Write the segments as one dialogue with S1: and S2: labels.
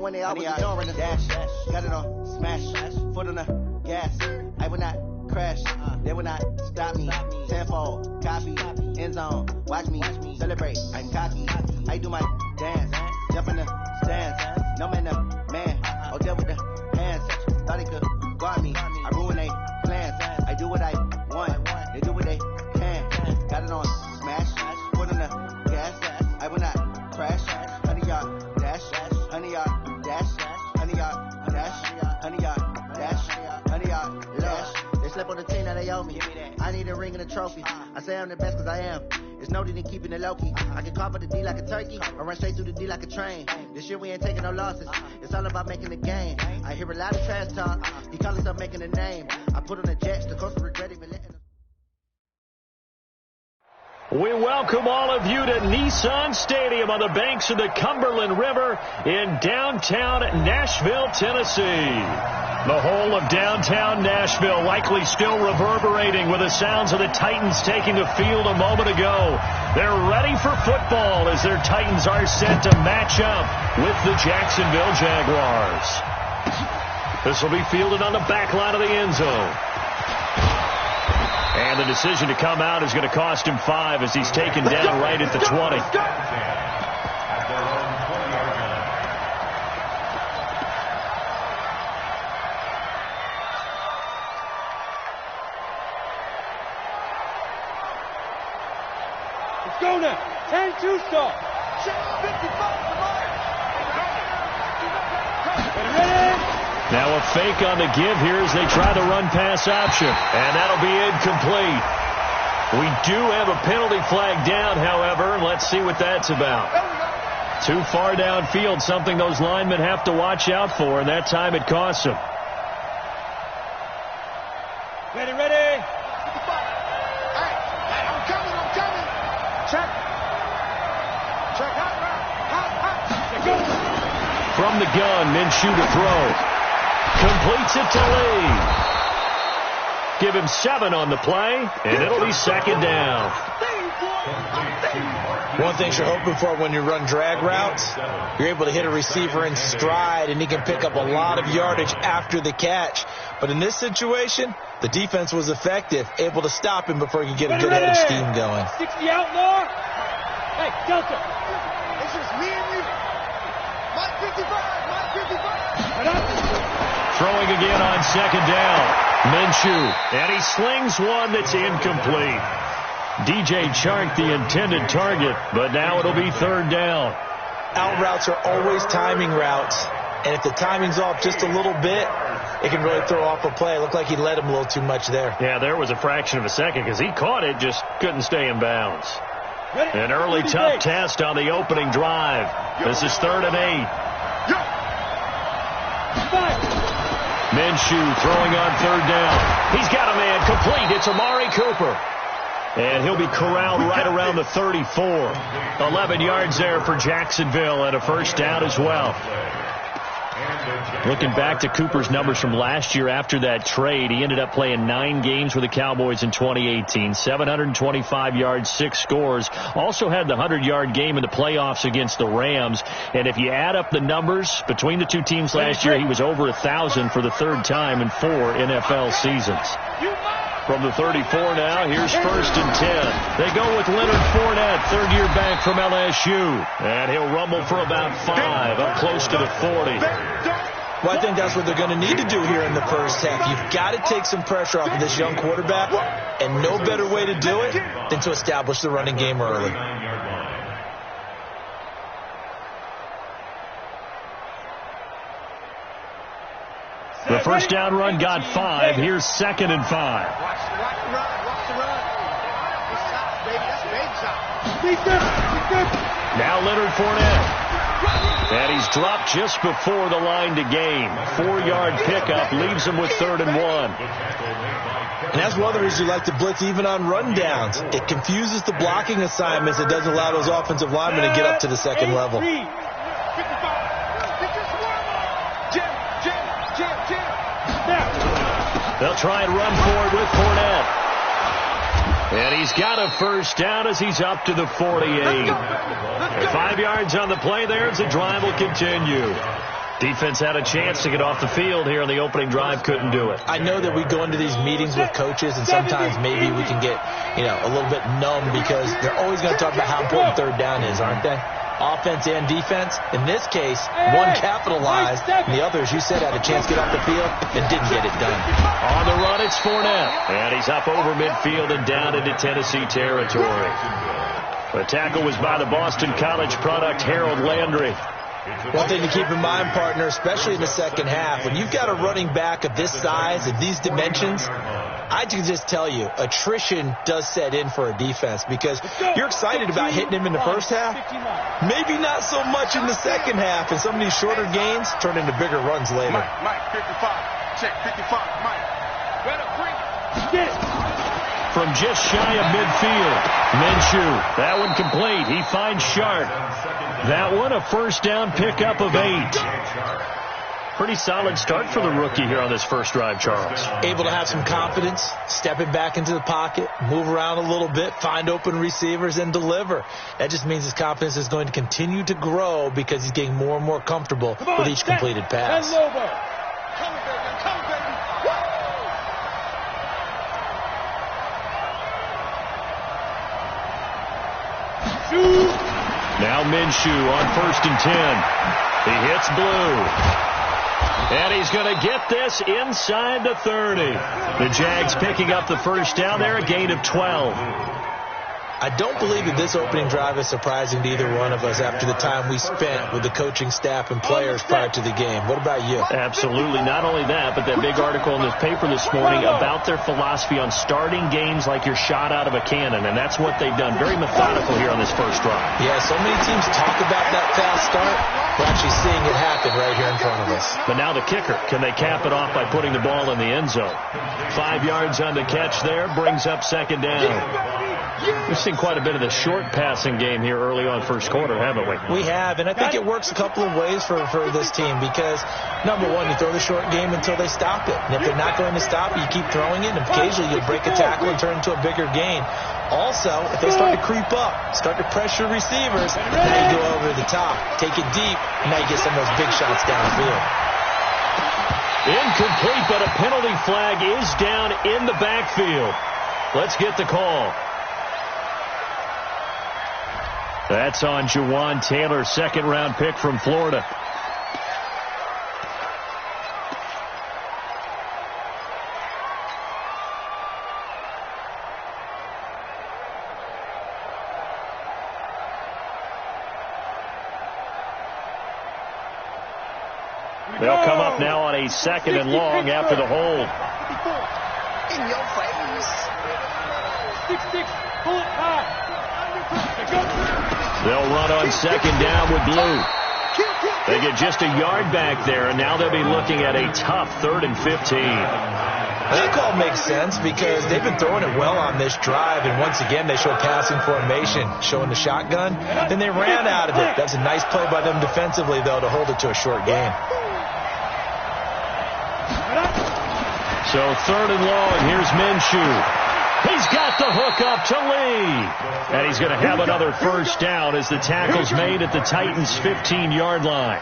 S1: When they always ignoring the dash, got it on smash, foot on the gas. I will not crash, they will not stop me. Tenfold, copy, end zone, watch me celebrate. I'm cocky, I do my dance, jump in the stands. No man, the man, oh deal with the hands. Thought they could guard me, I ruin they plans. I do what I want, they do what they can. Got it on smash, foot on the gas. I will not crash, 100-yard dash, 100-yard. Dash, 100-yard dash, 100-yard dash, 100-yard dash. They slip on the team that they owe me. I need a ring and a trophy. I say I'm the best cause I am. It's no need in keeping it low-key. I can carve up the D like a turkey or run straight through the D like a train. This year we ain't taking no losses. It's all about making the game. I hear a lot of trash talk. He call himself making a name. I put on the Jets. The coach will regret even letting them.
S2: We welcome all of you to Nissan Stadium on the banks of the Cumberland River in downtown Nashville, Tennessee. The whole of downtown Nashville likely still reverberating with the sounds of the Titans taking the field a moment ago. They're ready for football as their Titans are set to match up with the Jacksonville Jaguars. This will be fielded on the back line of the end zone. And the decision to come out is going to cost him 5 as he's taken down right at the 20.
S3: Let's go now. 10-2 start. 55. Ready?
S2: Now a fake on the give here as they try the run-pass option. And that'll be incomplete. We do have a penalty flag down, however, and let's see what that's about. Too far downfield, something those linemen have to watch out for, and that time it costs them.
S3: Ready, ready.
S1: I'm coming. Check.
S2: From the gun, Minshew to throw. Completes it to Lee. Give him 7 on the play, and it'll be second down.
S4: One thing you're hoping for when you run drag routes, you're able to hit a receiver in stride, and he can pick up a lot of yardage after the catch. But in this situation, the defense was effective, able to stop him before he could get a good head of steam going.
S3: 60 outlaw. Hey, Delta.
S1: It's just me and you. Mike 55.
S2: Throwing again on second down. Minshew. And he slings one that's incomplete. DJ Chark, the intended target, but now it'll be third down.
S4: Out routes are always timing routes, and if the timing's off just a little bit, it can really throw off a play. It looked like he led him a little too much there.
S2: Yeah, there was a fraction of a second because he caught it, just couldn't stay in bounds. An early tough test on the opening drive. This is 3rd and 8. Minshew throwing on 3rd down. He's got a man complete. It's Amari Cooper. And he'll be corralled right around the 34. 11 yards there for Jacksonville and a first down as well. Looking back to Cooper's numbers from last year after that trade, he ended up playing 9 games with the Cowboys in 2018. 725 yards, 6 scores. Also had the 100-yard game in the playoffs against the Rams. And if you add up the numbers between the two teams last year, he was over 1,000 for the 3rd time in 4 NFL seasons. From the 34 now, here's 1st and 10. They go with Leonard Fournette, 3rd-year back from LSU. And he'll rumble for about 5, up close to the 40.
S4: Well, I think that's what they're going to need to do here in the first half. You've got to take some pressure off of this young quarterback, and no better way to do it than to establish the running game early.
S2: The first down run got 5. Here's 2nd and 5.
S1: Watch the run. It's top, baby. That's baby top.
S2: Now Leonard Fournette. And he's dropped just before the line to gain. 4-yard pickup leaves him with 3rd and 1.
S4: And that's one of the reasons you like to blitz even on rundowns. It confuses the blocking assignments. It doesn't allow those offensive linemen to get up to the second level.
S2: They'll try and run forward with Fournette. And he's got a first down as he's up to the 48. 5 yards on the play there as the drive will continue. Defense had a chance to get off the field here on the opening drive, couldn't do it.
S4: I know that we go into these meetings with coaches, and sometimes maybe we can get, a little bit numb because they're always going to talk about how important third down is, aren't they? Offense and defense. In this case, one capitalized, and the other, as you said, had a chance to get off the field and didn't get it done.
S2: On the run, it's Fournette. And he's up over midfield and down into Tennessee territory. The tackle was by the Boston College product, Harold Landry.
S4: One thing to keep in mind, partner, especially in the second half, when you've got a running back of this size and these dimensions, I can just tell you, attrition does set in for a defense because you're excited about hitting him in the first half. Maybe not so much in the second half, and some of these shorter gains turn into bigger runs later.
S5: Mike, 55. Check, 55. Mike. Better bring it.
S2: From just shy of midfield, Minshew. That one complete. He finds Sharp. That one a first down pickup of 8. Pretty solid start for the rookie here on this first drive, Charles.
S4: Able to have some confidence, stepping back into the pocket, move around a little bit, find open receivers, and deliver. That just means his confidence is going to continue to grow because he's getting more and more comfortable with each completed pass.
S2: Now Minshew on 1st and 10. He hits Blue. And he's going to get this inside the 30. The Jags picking up the first down there, a gain of 12.
S4: I don't believe that this opening drive is surprising to either one of us after the time we spent with the coaching staff and players prior to the game. What about you?
S2: Absolutely. Not only that, but that big article in this paper this morning about their philosophy on starting games like you're shot out of a cannon, and that's what they've done. Very methodical here on this first drive.
S4: Yeah, so many teams talk about that fast start. We're actually seeing it happen right here in front of us.
S2: But now the kicker. Can they cap it off by putting the ball in the end zone? 5 yards on the catch there, brings up second down. We've seen quite a bit of the short passing game here early on first quarter, haven't we?
S4: We have, and I think it works a couple of ways for this team because, number one, you throw the short game until they stop it. And if they're not going to stop it, you keep throwing it, and occasionally you'll break a tackle and turn into a bigger gain. Also, if they start to creep up, start to pressure receivers, now you go over the top, take it deep, and now you get some of those big shots downfield.
S2: Incomplete, but a penalty flag is down in the backfield. Let's get the call. That's on Jawan Taylor, second-round pick from Florida. They'll come up now on a 2nd and long after the hold.
S5: In your face.
S3: 6-6. Pull it high.
S2: They'll run on 2nd down with Blue. They get just a yard back there, and now they'll be looking at a tough 3rd and 15.
S4: That call makes sense because they've been throwing it well on this drive, and once again they show passing formation, showing the shotgun. Then they ran out of it. That's a nice play by them defensively, though, to hold it to a short gain.
S2: So 3rd and long, here's Minshew. He's got the hook up to Lee. And he's going to have another first down as the tackle's made at the Titans' 15-yard line.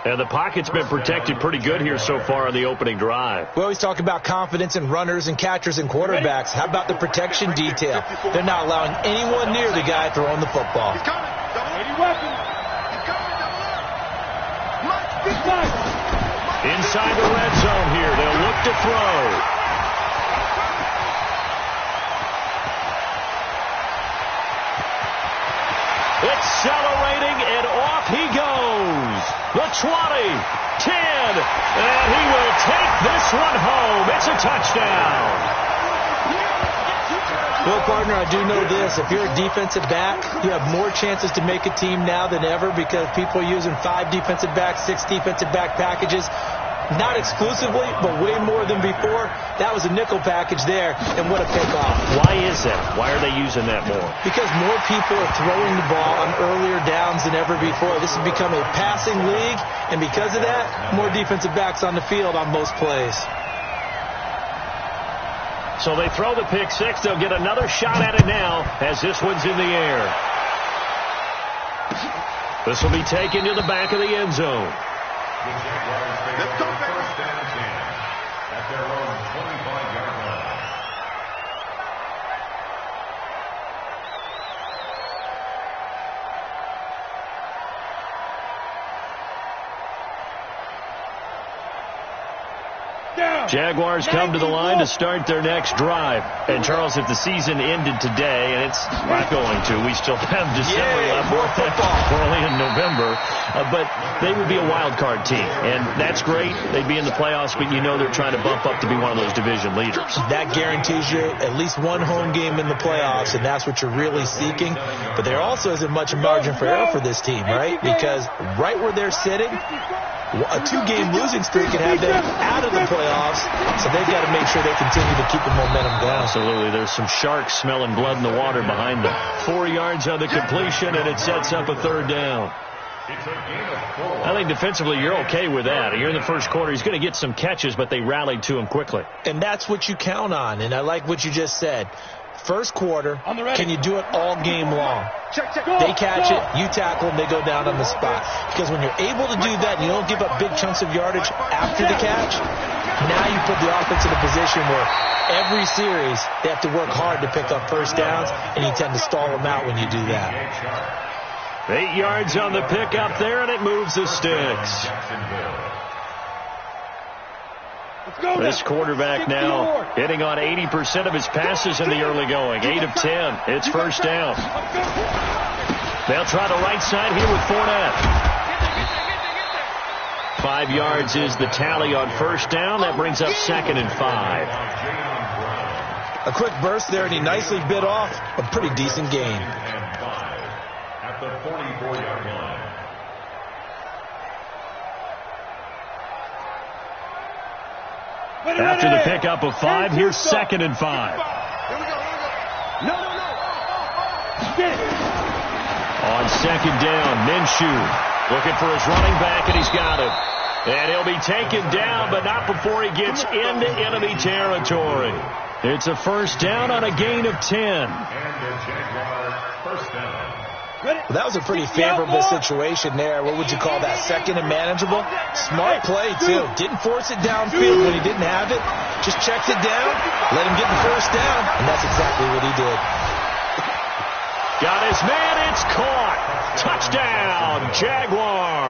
S2: And the pocket's been protected pretty good here so far on the opening drive.
S4: We always talk about confidence in runners and catchers and quarterbacks. How about the protection detail? They're not allowing anyone near the guy throwing the football.
S2: Inside the red zone here, they'll look to throw. Accelerating, and off he goes. The 20, 10, and he will take this one home. It's a touchdown.
S4: Well, partner, I do know this. If you're a defensive back, you have more chances to make a team now than ever because people are using 5 defensive backs, 6 defensive back packages. Not exclusively, but way more than before. That was a nickel package there, and what a pickoff.
S2: Why is that? Why are they using that more?
S4: Because more people are throwing the ball on earlier downs than ever before. This has become a passing league, and because of that, more defensive backs on the field on most plays.
S2: So they throw the pick six. They'll get another shot at it now as this one's in the air. This will be taken to the back of the end zone.
S5: Let's go, baby.
S6: First down and 10 at their own 25-yard line.
S2: Jaguars come to the line to start their next drive. And, Charles, if the season ended today, and it's not going to, we still have December left. We're only in November. But they would be a wild card team. And that's great. They'd be in the playoffs, but you know they're trying to bump up to be one of those division leaders.
S4: That guarantees you at least one home game in the playoffs, and that's what you're really seeking. But there also isn't much margin for error for this team, right? Because right where they're sitting, a 2-game losing streak could have them out of the playoffs, so they've got to make sure they continue to keep the momentum going.
S2: Absolutely. There's some sharks smelling blood in the water behind them. 4 yards on the completion, and it sets up a third down. I think defensively you're okay with that. You're in the first quarter. He's going to get some catches, but they rallied to him quickly.
S4: And that's what you count on, and I like what you just said. First quarter, can you do it all game long? They catch it, you tackle them, they go down on the spot. Because when you're able to do that and you don't give up big chunks of yardage after the catch, now you put the offense in a position where every series they have to work hard to pick up first downs, and you tend to stall them out when you do that.
S2: 8 yards on the pickup there, and it moves the sticks. This quarterback now hitting on 80% of his passes in the early going. 8 of 10. It's first down. They'll try the right side here with Fournette. 5 yards is the tally on first down. That brings up 2nd and 5.
S4: A quick burst there, and he nicely bit off a pretty decent gain.
S6: At the 44-yard line.
S2: After the pickup of 5, here's 2nd and 5.
S5: No.
S2: On 2nd down, Minshew looking for his running back, and he's got him. And he'll be taken down, but not before he gets into enemy territory. It's a first down on a gain of 10.
S6: And the Jaguars first down.
S4: Well, that was a pretty favorable situation there. What would you call that? Second and manageable? Smart play, too. Didn't force it downfield when he didn't have it. Just checked it down, let him get the first down, and that's exactly what he did.
S2: Got his man. It's caught. Touchdown, Jaguar.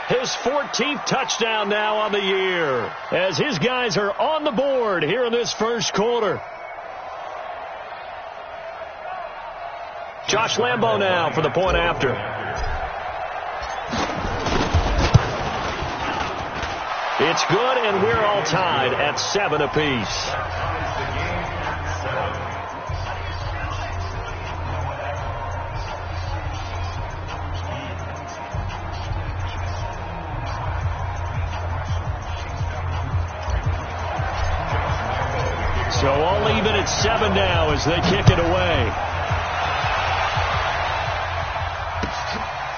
S2: His 14th touchdown now on the year, as his guys are on the board here in this first quarter. Josh Lambo now for the point after. It's good, and we're all tied at 7 apiece. So all even at 7 now as they kick it away.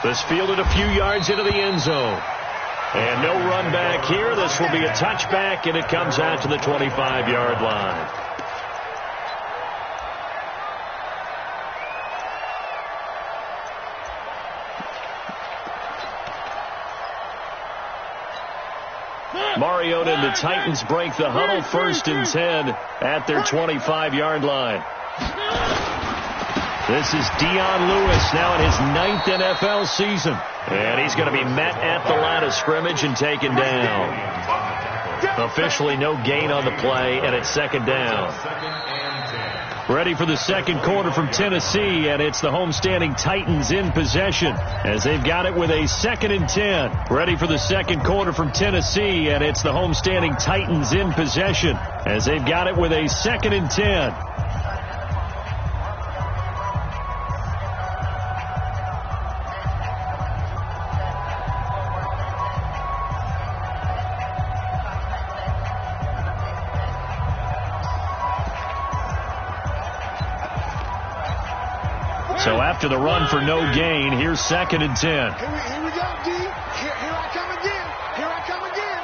S2: This fielded a few yards into the end zone. And no run back here. This will be a touchback, and it comes out to the 25-yard line. Mariota and the Titans break the huddle, 1st and 10 at their 25-yard line. This is Dion Lewis now in his 9th NFL season. And he's going to be met at the line of scrimmage and taken down. Officially no gain on the play, and it's 2nd down. Ready for the second quarter from Tennessee, and it's the homestanding Titans in possession as they've got it with a 2nd and 10. Ready for the second quarter from Tennessee, and it's the homestanding Titans in possession as they've got it with a 2nd and 10. So after the run for no gain, here's 2nd and 10.
S5: Here we go, D. Here I come again. Here I come again.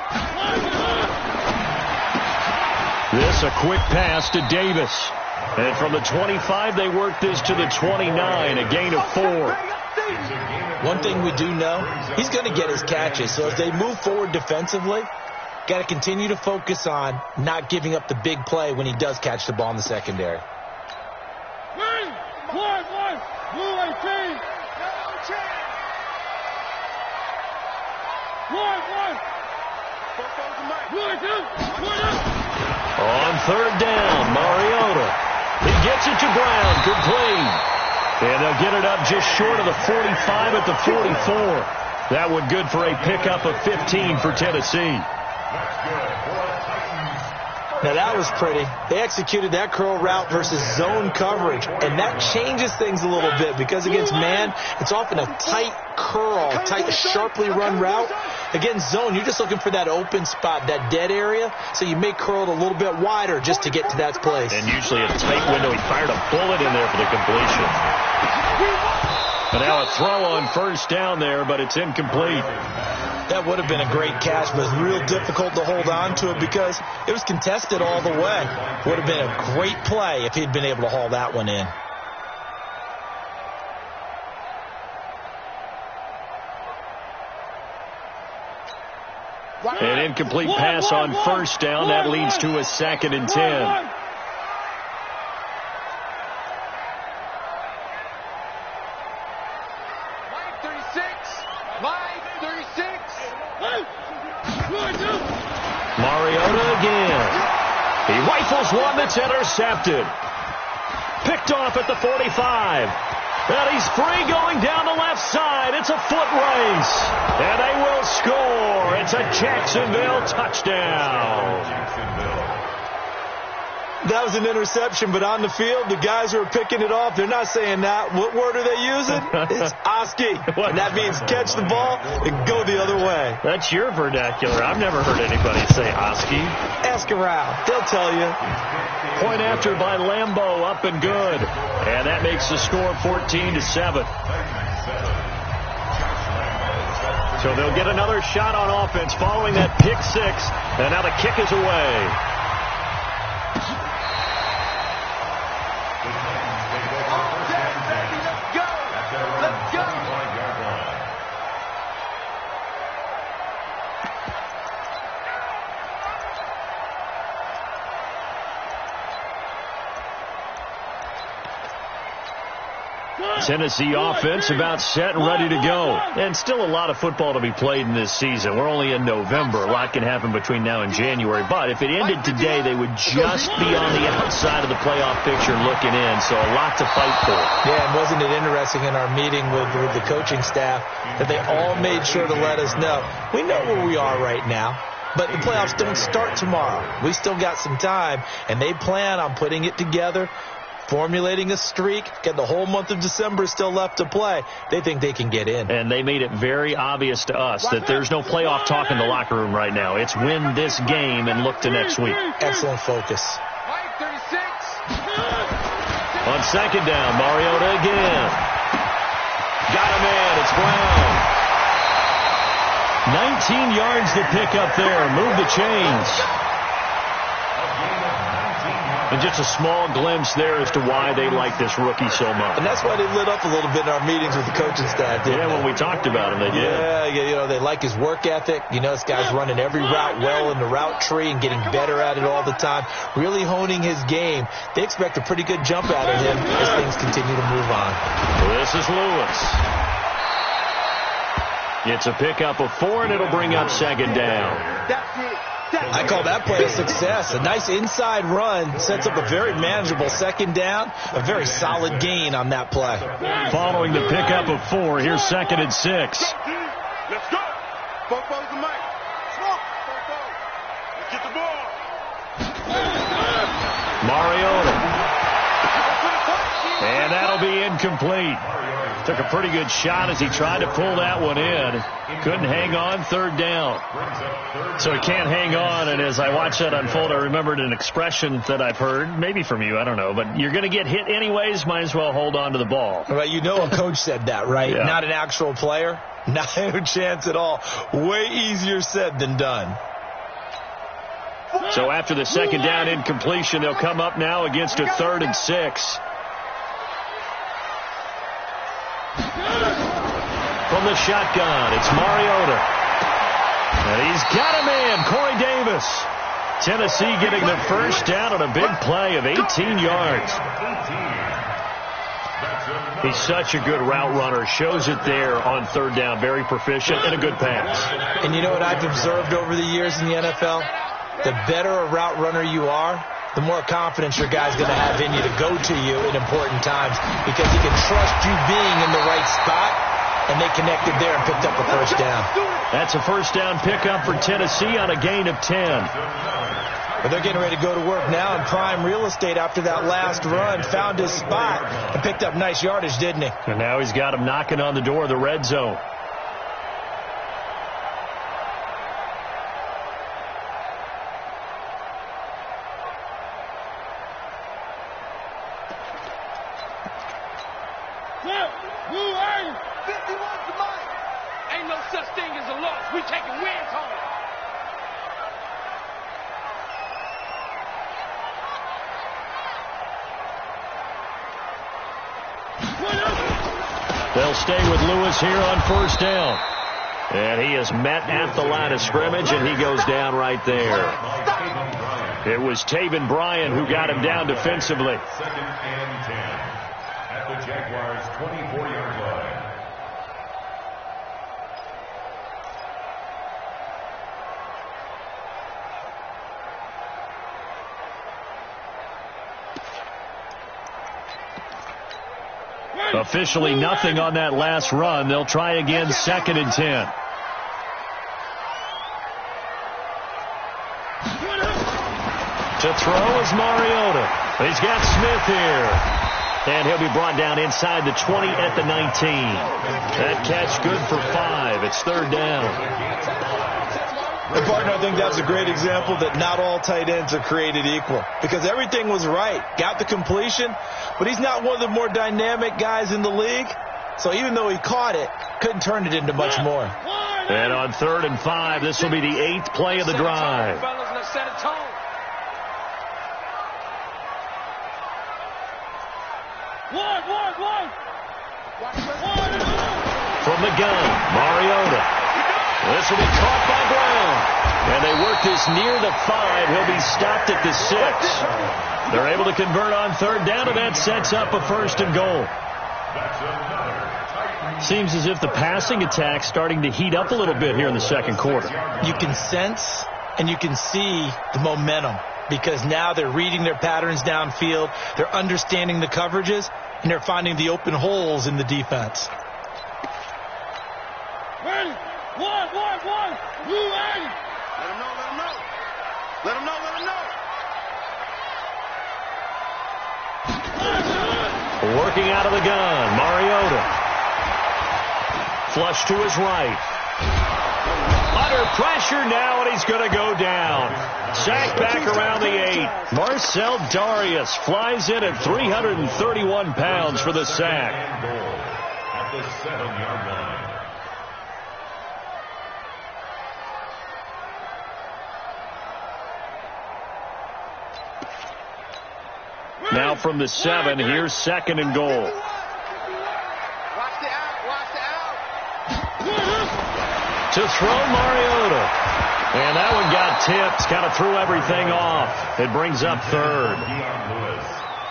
S2: This a quick pass to Davis. And from the 25, they work this to the 29, a gain of 4.
S4: One thing we do know, he's going to get his catches. So as they move forward defensively, got to continue to focus on not giving up the big play when he does catch the ball in the secondary.
S2: On third down, Mariota. He gets it to Brown, complete. And they'll get it up just short of the 45 at the 44. That would good for a pickup of 15 for Tennessee.
S4: Now that was pretty. They executed that curl route versus zone coverage, and that changes things a little bit because against man, it's often a tight curl, tight, sharply run route. Against zone, you're just looking for that open spot, that dead area, so you may curl it a little bit wider just to get to that place.
S2: And usually a tight window. He fired a bullet in there for the completion. And now a throw on first down there, but it's incomplete.
S4: That would have been a great catch, but it's real difficult to hold on to it because it was contested all the way. Would have been a great play if he'd been able to haul that one in.
S2: An incomplete pass on first down. That leads to a 2nd and 10. Mariota again. He rifles one that's intercepted. Picked off at the 45. And he's free going down the left side. It's a foot race. And they will score. It's a Jacksonville touchdown.
S4: That was an interception, but on the field, the guys who are picking it off, they're not saying that. What word are they using? It's Oski. And that means catch the ball and go the other way.
S2: That's your vernacular. I've never heard anybody say Oski.
S4: Ask around. They'll tell you.
S2: Point after by Lambeau, up and good. And that makes the score 14-7. So they'll get another shot on offense following that pick six. And now the kick is away. Tennessee offense about set and ready to go. And still a lot of football to be played in this season. We're only in November. A lot can happen between now and January. But if it ended today, they would just be on the outside of the playoff picture looking in. So a lot to fight for.
S4: Yeah, and wasn't it interesting in our meeting with the coaching staff that they all made sure to let us know. We know where we are right now. But the playoffs don't start tomorrow. We still got some time. And they plan on putting it together, formulating a streak. Got the whole month of December still left to play. They think they can get in.
S2: And they made it very obvious to us that there's no playoff talk in the locker room right now. It's win this game and look to next week.
S4: Excellent focus.
S2: On second down, Mariota again. Got him in. It's Brown. 19 yards to pick up there. Move the chains. And just a small glimpse there as to why they like this rookie so much.
S4: And that's why they lit up a little bit in our meetings with the coaching staff, didn't they?
S2: When we talked about him, they did.
S4: Yeah, they like his work ethic. You know, this guy's running every route well in the route tree and getting better at it all the time, really honing his game. They expect a pretty good jump out of him as things continue to move on.
S2: This is Lewis. It's a pickup of 4, and it'll bring up second down.
S4: I call that play a success. A nice inside run sets up a very manageable second down. A very solid gain on that play.
S2: Following the pickup of 4, here's 2nd and 6.
S5: Let's go. Football's the mic. Smoke. Let's get the ball.
S2: Mariota. And that'll be incomplete. Took a pretty good shot as he tried to pull that one in. Couldn't hang on, third down. So he can't hang on, and as I watched that unfold, I remembered an expression that I've heard, maybe from you, I don't know, but you're going to get hit anyways, might as well hold on to the ball.
S4: Right, you know a coach said that, right?
S2: Yeah.
S4: Not an actual player. Not a chance at all. Way easier said than done.
S2: So after the second down incompletion, they'll come up now against a 3rd and 6. From the shotgun, it's Mariota. And he's got a man, Corey Davis. Tennessee getting the first down on a big play of 18 yards. He's such a good route runner. Shows it there on 3rd down. Very proficient and a good pass.
S4: And you know what I've observed over the years in the NFL? The better a route runner you are, the more confidence your guy's going to have in you to go to you in important times, because he can trust you being in the right spot, and they connected there and picked up a first down.
S2: That's a first down pickup for Tennessee on a gain of 10.
S4: But they're getting ready to go to work now in prime real estate after that last run. Found his spot and picked up nice yardage, didn't he?
S2: And now he's got him knocking on the door of the red zone.
S3: Ain't no such thing as a loss. We taking wins home.
S2: They'll stay with Lewis here on first down. And he is met at the line of scrimmage, and he goes down right there. It was Taven Bryan who got him down defensively.
S6: 2nd and 10 at the Jaguars' 24-yard line.
S2: Officially nothing on that last run. They'll try again 2nd and 10. To throw is Mariota. He's got Smith here. And he'll be brought down inside the 20 at the 19. That catch good for 5. It's 3rd down.
S4: And partner, I think that's a great example that not all tight ends are created equal, because everything was right. Got the completion, but he's not one of the more dynamic guys in the league. So even though he caught it, couldn't turn it into much more.
S2: And on 3rd and 5, this will be the 8th play of the drive. From the gun, Mariota. This will be caught by Brown. And they work this near the 5. He'll be stopped at the 6. They're able to convert on 3rd down, and that sets up a 1st and goal. Seems as if the passing attack's starting to heat up a little bit here in the 2nd quarter.
S4: You can sense and you can see the momentum, because now they're reading their patterns downfield, they're understanding the coverages, and they're finding the open holes in the defense.
S3: Ready? One. Blue 80.
S5: Let him know. Let him know.
S2: Working out of the gun, Mariota. Flush to his right. Under pressure now, and he's going to go down. Sacked back around the 8. Marcel Darius flies in at 331 pounds for the sack.
S6: At the 7-yard line.
S2: Now from the 7, here's 2nd and goal.
S5: Watch the out.
S2: To throw Mariota. And that one got tipped. Kind of threw everything off. It brings up 3rd.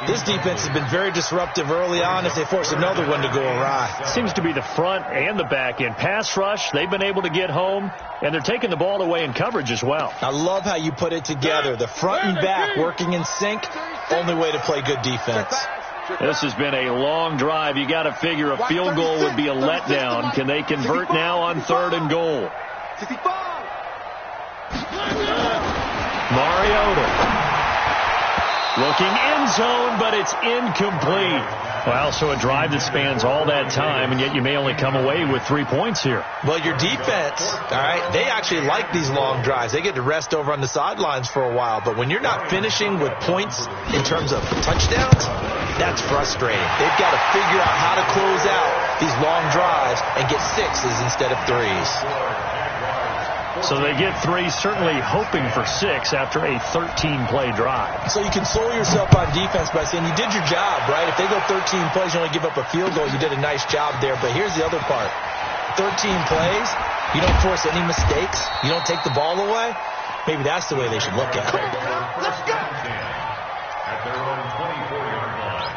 S4: This defense has been very disruptive early on as they force another one to go awry.
S2: Seems to be the front and the back end. Pass rush, they've been able to get home, and they're taking the ball away in coverage as well.
S4: I love how you put it together. The front and back working in sync. Only way to play good defense.
S2: This has been a long drive. You got to figure a field goal would be a letdown. Can they convert now on 3rd and goal? Mariota. Looking end zone, but it's incomplete. Well, so a drive that spans all that time, and yet you may only come away with 3 points here.
S4: Well, your defense, all right, they actually like these long drives. They get to rest over on the sidelines for a while. But when you're not finishing with points in terms of touchdowns, that's frustrating. They've got to figure out how to close out these long drives and get 6s instead of 3s.
S2: So they get 3, certainly hoping for 6 after a 13-play drive.
S4: So you console yourself on defense by saying you did your job, right? If they go 13 plays, you only give up a field goal, you did a nice job there. But here's the other part. 13 plays, you don't force any mistakes, you don't take the ball away. Maybe that's the way they should look at it.
S5: Let's go.
S6: At their own 24-yard line.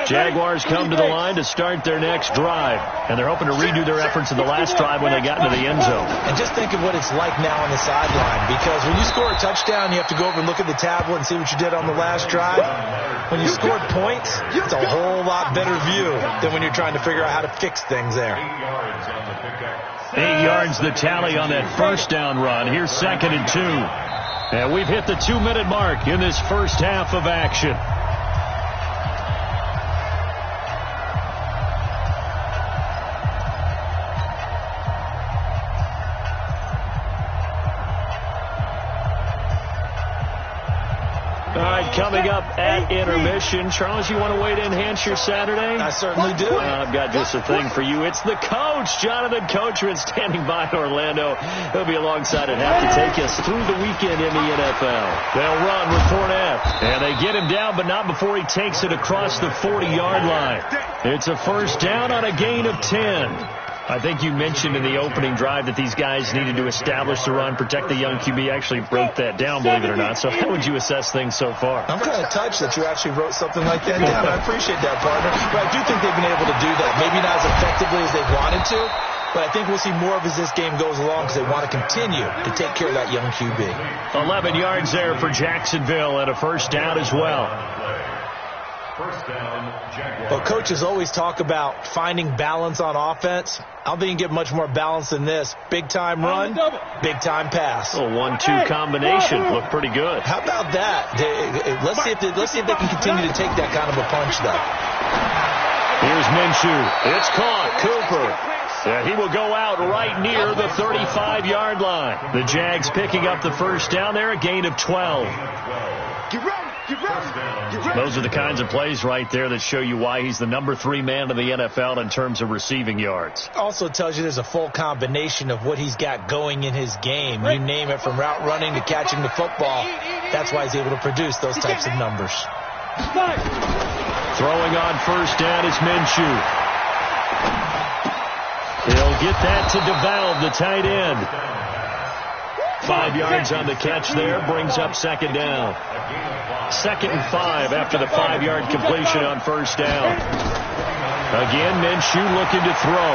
S2: Jaguars come to the line to start their next drive, and they're hoping to redo their efforts in the last drive when they got into the end zone.
S4: And just think of what it's like now on the sideline, because when you score a touchdown, you have to go over and look at the tablet and see what you did on the last drive. When you scored points, it's a whole lot better view than when you're trying to figure out how to fix things there.
S6: 8 yards on the pickup.
S2: 8 yards the tally on that first down run. Here's 2nd and 2. And we've hit the 2-minute mark in this first half of action. All right, coming up at intermission. Charles, you want to wait to enhance your Saturday?
S4: I certainly do.
S2: I've got just a thing for you. It's the coach, Jonathan Coachman, standing by in Orlando. He'll be alongside at half to take us through the weekend in the NFL. They'll run with Fournette, and they get him down, but not before he takes it across the 40-yard line. It's a first down on a gain of 10. I think you mentioned in the opening drive that these guys needed to establish the run, protect the young QB. Actually broke that down, believe it or not. So how would you assess things so far?
S4: I'm kind of touched that you actually wrote something like that down. I appreciate that, partner. But I do think they've been able to do that. Maybe not as effectively as they wanted to, but I think we'll see more of as this game goes along because they want to continue to take care of that young QB.
S2: 11 yards there for Jacksonville and a first down as well.
S6: First down, Jaguars.
S4: Well, coaches always talk about finding balance on offense. I don't think you can get much more balance than this. Big-time run, big-time pass.
S2: A 1-2 combination. Looked pretty good.
S4: How about that? Let's see if they can continue to take that kind of a punch, though.
S2: Here's Minshew. It's caught. Cooper. He will go out right near the 35-yard line. The Jags picking up the first down there, a gain of 12.
S5: Get ready. Get ready.
S2: Those are the kinds of plays right there that show you why he's the number 3 man in the NFL in terms of receiving yards.
S4: Also tells you there's a full combination of what he's got going in his game. You name it, from route running to catching the football. That's why he's able to produce those types of numbers.
S2: Throwing on first down is Minshew. He'll get that to DeValve, the tight end. 5 yards on the catch there, brings up second down. 2nd and 5 after the 5-yard completion on first down. Again, Minshew looking to throw.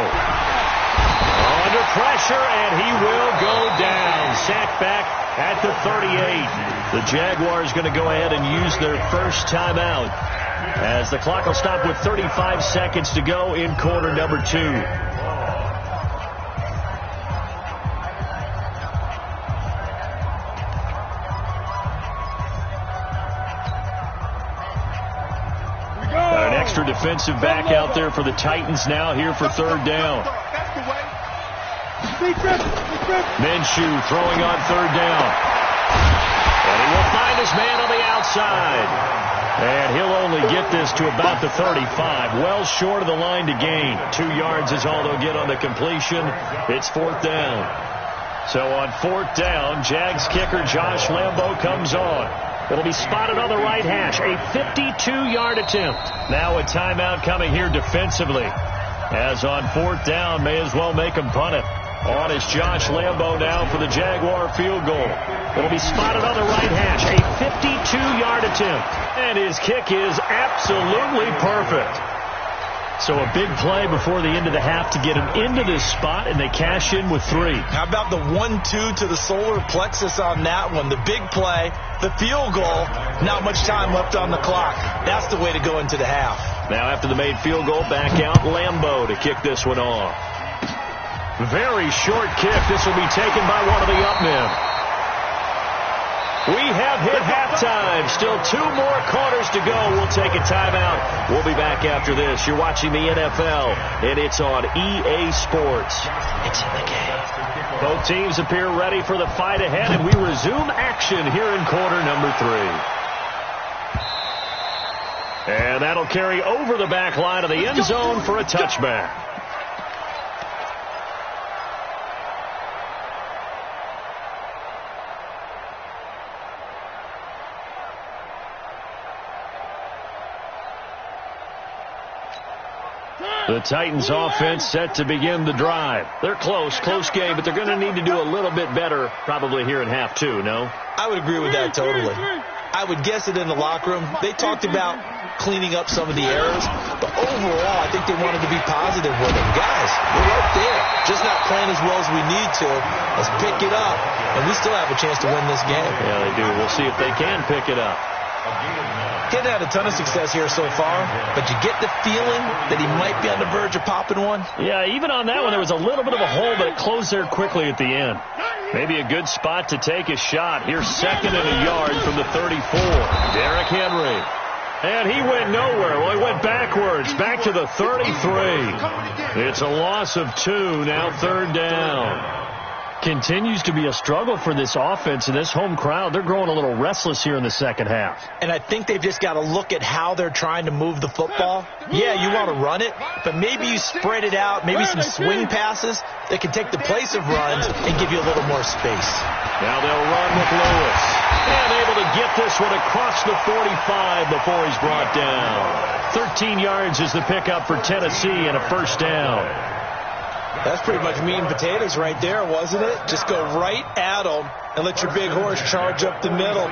S2: Under pressure, and he will go down. Sacked back at the 38. The Jaguars going to go ahead and use their first timeout as the clock will stop with 35 seconds to go in quarter number 2. Extra defensive back out there for the Titans now here for third down. Minshew throwing on third down. And he will find his man on the outside. And he'll only get this to about the 35. Well short of the line to gain. 2 yards is all they'll get on the completion. It's fourth down. So on fourth down, Jags kicker Josh Lambo comes on. It'll be spotted on the right hash. A 52-yard attempt. Now a timeout coming here defensively. As on fourth down, may as well make him punt it. On is Josh Lambo now for the Jaguar field goal. It'll be spotted on the right hash. A 52-yard attempt. And his kick is absolutely perfect. So a big play before the end of the half to get him into this spot, and they cash in with 3.
S4: How about the 1-2 to the solar plexus on that one? The big play, the field goal, not much time left on the clock. That's the way to go into the half.
S2: Now after the made field goal, back out Lambo to kick this one off. Very short kick. This will be taken by one of the up men. We have hit halftime. Still 2 more quarters to go. We'll take a timeout. We'll be back after this. You're watching the NFL, and it's on EA Sports. It's in the game. Both teams appear ready for the fight ahead, and we resume action here in quarter number 3. And that'll carry over the back line of the end zone for a touchback. The Titans offense set to begin the drive. They're close game, but they're going to need to do a little bit better probably here in half two, no?
S4: I would agree with that totally. I would guess it in the locker room. They talked about cleaning up some of the errors, but overall, I think they wanted to be positive with them. Guys, we're right there. Just not playing as well as we need to. Let's pick it up, and we still have a chance to win this game.
S2: Yeah, they do. We'll see if they can pick it up.
S4: Hadn't had a ton of success here so far, but you get the feeling that he might be on the verge of popping one.
S2: Yeah, even on that one, there was a little bit of a hole, but it closed there quickly at the end. Maybe a good spot to take a shot. Here's 2nd and a yard from the 34. Derrick Henry. And he went nowhere. Well, he went backwards, back to the 33. It's a loss of 2, now 3rd down. Continues to be a struggle for this offense and this home crowd. They're growing a little restless here in the second half.
S4: And I think they've just got to look at how they're trying to move the football. Yeah, you want to run it, but maybe you spread it out, maybe some swing passes that can take the place of runs and give you a little more space.
S2: Now they'll run with Lewis. And able to get this one across the 45 before he's brought down. 13 yards is the pickup for Tennessee and a 1st down.
S4: That's pretty much meat and potatoes right there, wasn't it? Just go right at them and let your big horse charge up the middle.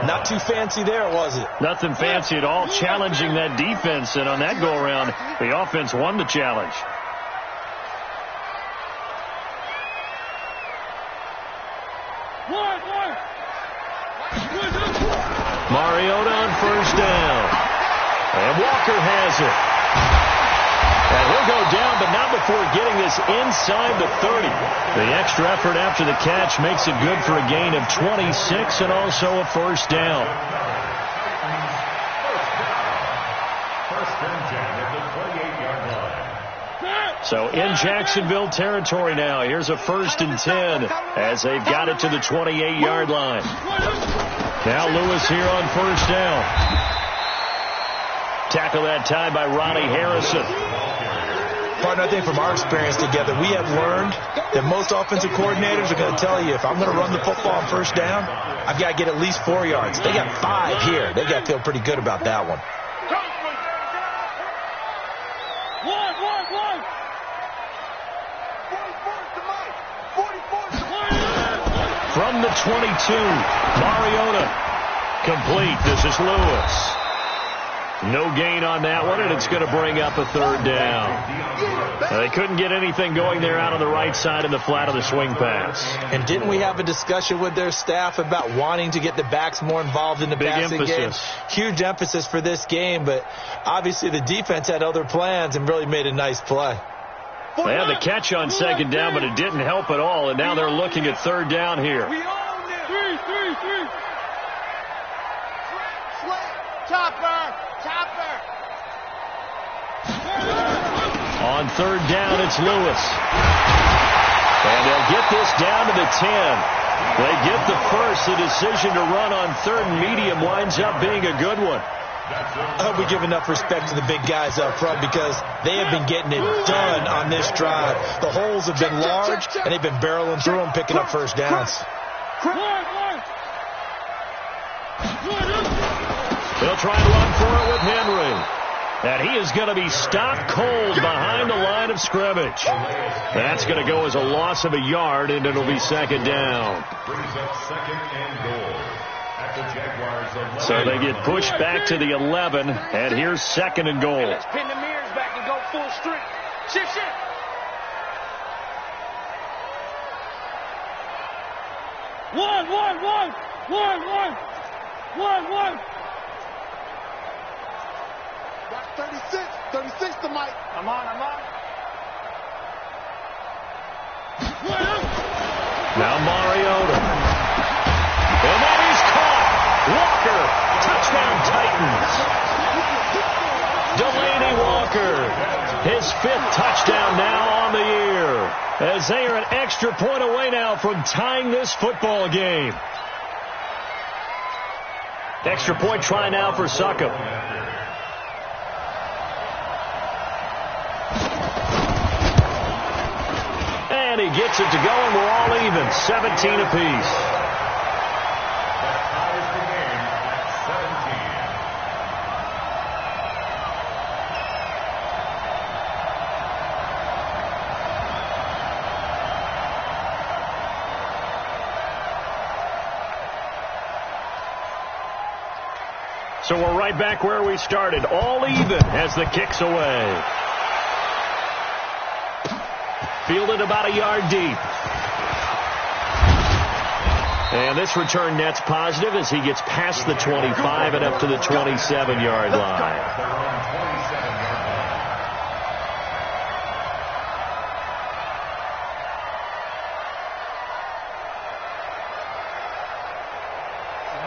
S4: Not too fancy there, was it?
S2: Nothing fancy at all, challenging that defense. And on that go-around, the offense won the challenge. Mariota on 1st down. And Walker has it. And he'll go down, but not before getting this inside the 30. The extra effort after the catch makes it good for a gain of 26 and also a 1st down. So in Jacksonville territory now. Here's a 1st and 10 as they've got it to the 28-yard line. Now Lewis here on 1st down. Tackle that time by Ronnie Harrison.
S4: Partner, I think from our experience together, we have learned that most offensive coordinators are going to tell you, if I'm going to run the football on 1st down, I've got to get at least 4 yards. They got 5 here. They got to feel pretty good about that one.
S2: From the 22, Mariota. Complete. This is Lewis. No gain on that one, and it's going to bring up a 3rd down. They couldn't get anything going there out on the right side in the flat of the swing pass.
S4: And didn't we have a discussion with their staff about wanting to get the backs more involved in the passing game? Huge emphasis for this game, but obviously the defense had other plans and really made a nice play.
S2: They had the catch on 2nd down, but it didn't help at all, and now they're looking at 3rd down here. On 3rd down, it's Lewis. And they'll get this down to the 10. They get the 1st. The decision to run on 3rd and medium winds up being a good one.
S4: I hope we give enough respect to the big guys up front because they have been getting it done on this drive. The holes have been large, and they've been barreling through them, picking up 1st downs.
S2: They'll try to run for it with Henry. And he is going to be stopped cold behind the line of scrimmage. That's going to go as a loss of a yard, and it'll be 2nd down. So they get pushed back to the 11, and here's 2nd and goal.
S3: Let's pin the mirrors back and go full strength. Shift. One. 36 to Mike. I'm on.
S2: Now Mariota. And that is caught. Walker. Touchdown Titans. Delaney Walker. His 5th touchdown now on the year. As they are an extra point away now from tying this football game. Extra point try now for Succop. And he gets it to go, and we're all even, 17 apiece. So we're right back where we started, all even as the kick's away. Fielded about a yard deep. And this return net's positive as he gets past the 25 and up to the 27-yard line.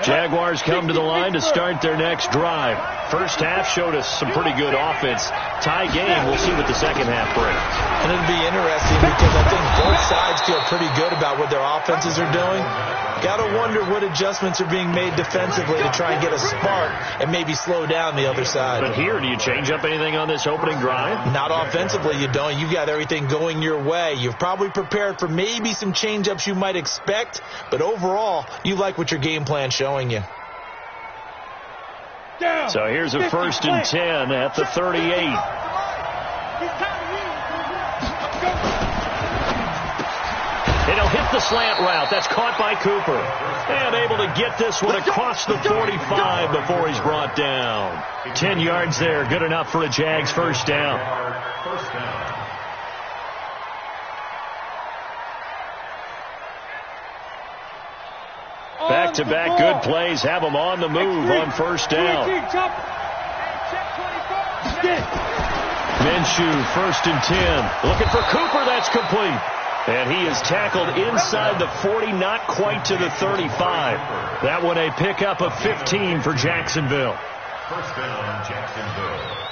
S2: Jaguars come to the line to start their next drive. First half showed us some pretty good offense. Tie game, we'll see what the second half brings.
S4: And it'll be interesting because I think both sides feel pretty good about what their offenses are doing. Got to wonder what adjustments are being made defensively to try and get a spark and maybe slow down the other side.
S2: But here, do you change up anything on this opening drive?
S4: Not offensively, you don't. You've got everything going your way. You've probably prepared for maybe some change-ups you might expect, but overall, you like what your game plan's showing you.
S2: So here's a 1st and 10 at the 38. It'll hit the slant route. That's caught by Cooper. And able to get this one across the 45 before he's brought down. 10 yards there. Good enough for a Jags first down. Back-to-back good plays have them on the move on first down. Minshew, 1st and 10. Looking for Cooper. That's complete. And he is tackled inside the 40, not quite to the 35. That one a pickup of 15 for Jacksonville.
S6: First down, Jacksonville.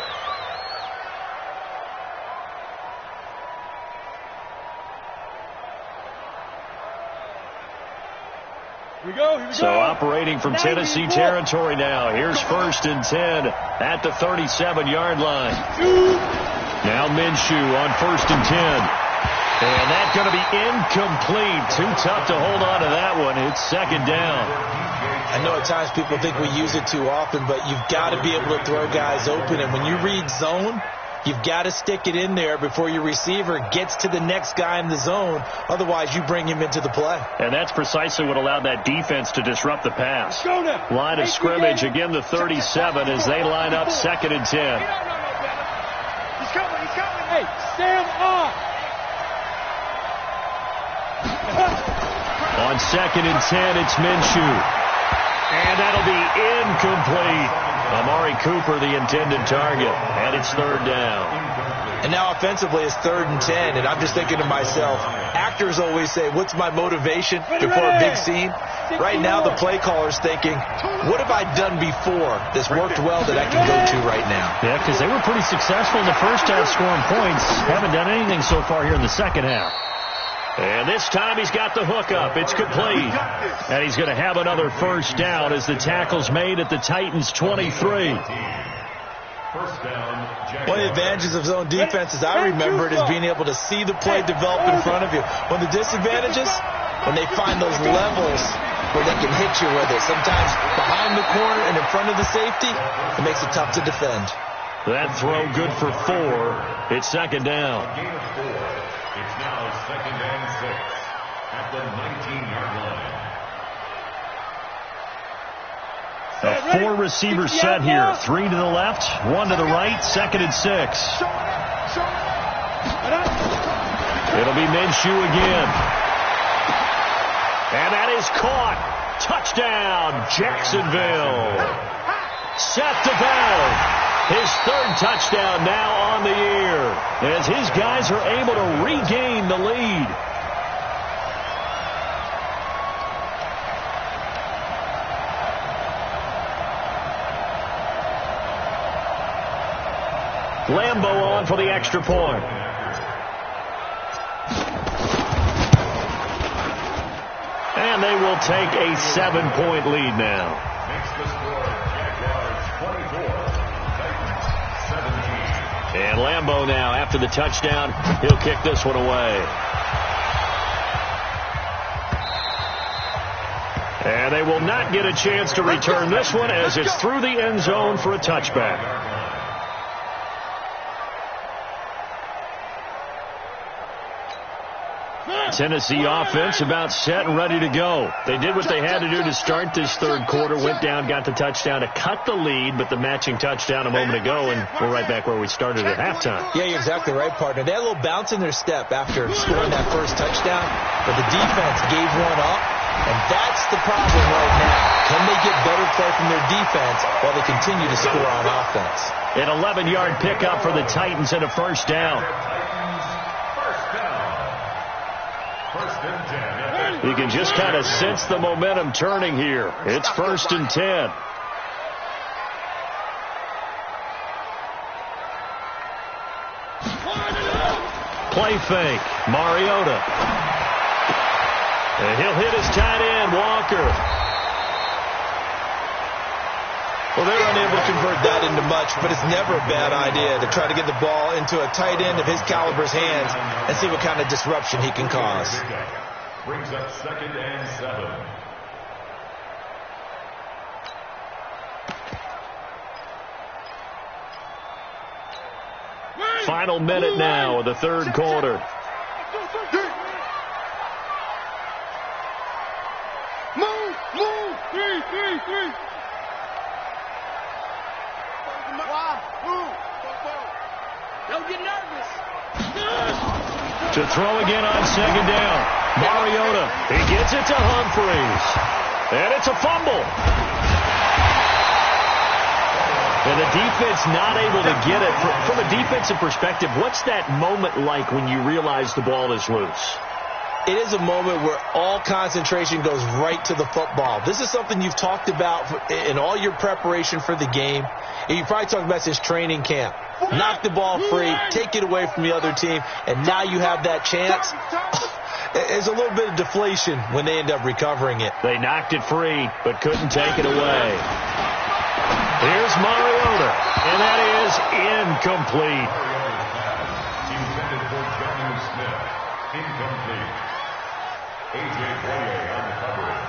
S3: Here we go.
S2: So operating from Tennessee territory now. Here's 1st and 10 at the 37-yard line. Now Minshew on 1st and 10. And that's going to be incomplete. Too tough to hold on to that one. It's 2nd down.
S4: I know at times people think we use it too often, but you've got to be able to throw guys open. And when you read zone, you've got to stick it in there before your receiver gets to the next guy in the zone. Otherwise, you bring him into the play.
S2: And that's precisely what allowed that defense to disrupt the pass. Line of scrimmage, again, the 37 as they line up 2nd and 10.
S3: He's coming. Hey, stand up.
S2: On 2nd and 10, it's Minshew. And that'll be incomplete. Amari Cooper, the intended target. And it's 3rd down.
S4: And now offensively, it's 3rd and 10. And I'm just thinking to myself, actors always say, what's my motivation before a big scene? Right now, the play caller's thinking, what have I done before that's worked well that I can go to right now?
S2: Yeah, because they were pretty successful in the first half scoring points. Haven't done anything so far here in the second half. And this time he's got the hook up. It's complete. And he's going to have another first down as the tackle's made at the Titans' 23.
S4: One of the advantages of zone defense, as I remember it, is being able to see the play develop in front of you. One of the disadvantages, when they find those levels where they can hit you with it. Sometimes behind the corner and in front of the safety, it makes it tough to defend.
S2: That throw good for 4. It's 2nd down.
S6: It's now 2nd and 6 at the 19-yard line.
S2: A 4-receiver set here. 3 to the left, 1 to the right, 2nd and 6. It'll be Minshew again. And that is caught. Touchdown, Jacksonville. Set to bound. His 3rd touchdown now on the year as his guys are able to regain the lead. Lambeau on for the extra point. And they will take a 7-point lead now.
S6: Makes the score Jaguars 24.
S2: And Lambeau now, after the touchdown, he'll kick this one away. And they will not get a chance to return this one as it's through the end zone for a touchback. Tennessee offense about set and ready to go. They did what they had to do to start this third quarter, went down, got the touchdown to cut the lead, but the matching touchdown a moment ago, and we're right back where we started at halftime.
S4: Yeah, you're exactly right, partner. They had a little bounce in their step after scoring that first touchdown, but the defense gave one up, and that's the problem right now. Can they get better play from their defense while they continue to score on offense?
S2: An 11-yard pickup for the Titans and a first down. You can just kind of sense the momentum turning here. It's 1st and 10. Play fake. Mariota. And he'll hit his tight end, Walker.
S4: Well, they're unable to convert that into much, but it's never a bad idea to try to get the ball into a tight end of his caliber's hands and see what kind of disruption he can cause.
S6: Brings up 2nd and 7.
S2: Final minute now of the third quarter.
S5: Move! 3.
S3: Don't get nervous.
S2: To throw again on second down. Mariota, he gets it to Humphries. And it's a fumble. And the defense not able to get it. From a defensive perspective, what's that moment like when you realize the ball is loose?
S4: It is a moment where all concentration goes right to the football. This is something you've talked about in all your preparation for the game. And you probably talked about since training camp. Knock the ball free, take it away from the other team, and now you have that chance. There's a little bit of deflation when they end up recovering it.
S2: They knocked it free, but couldn't take it away. Here's Mariota, and that is incomplete.
S6: Intended for John Smith. Incomplete. A.J. Boye on the coverage.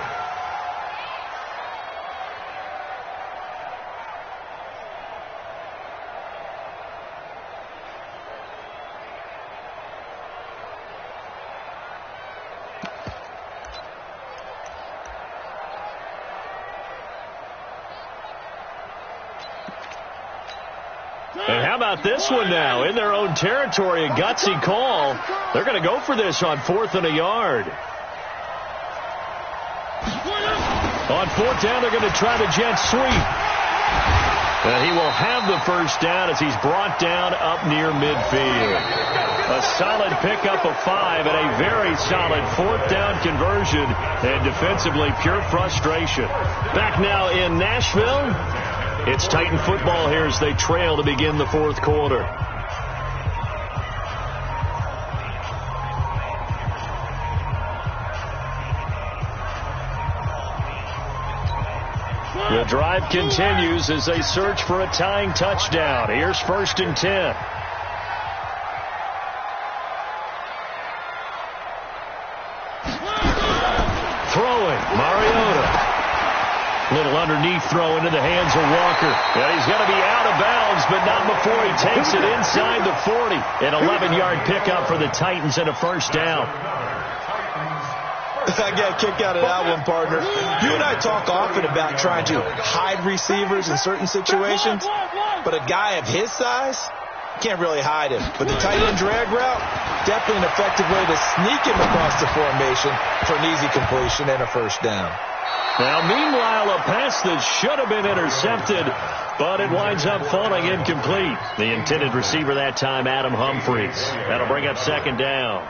S2: And how about this one now? In their own territory, a gutsy call. They're going to go for this on 4th and a yard. On 4th down, they're going to try the jet sweep. And he will have the first down as he's brought down up near midfield. A solid pickup of 5 and a very solid 4th down conversion. And defensively, pure frustration. Back now in Nashville. It's Titan football here as they trail to begin the fourth quarter. The drive continues as they search for a tying touchdown. Here's 1st and 10. Throwing, Mariota. Little underneath throw into the hands of Walker. And he's going to be out of bounds, but not before he takes it inside the 40. An 11-yard pickup for the Titans and a first down.
S4: I got a kick out of that one, partner. You and I talk often about trying to hide receivers in certain situations, but a guy of his size can't really hide him. But the tight end drag route, definitely an effective way to sneak him across the formation for an easy completion and a first down.
S2: Now, meanwhile, a pass that should have been intercepted, but it winds up falling incomplete. The intended receiver that time, Adam Humphries. That'll bring up 2nd down.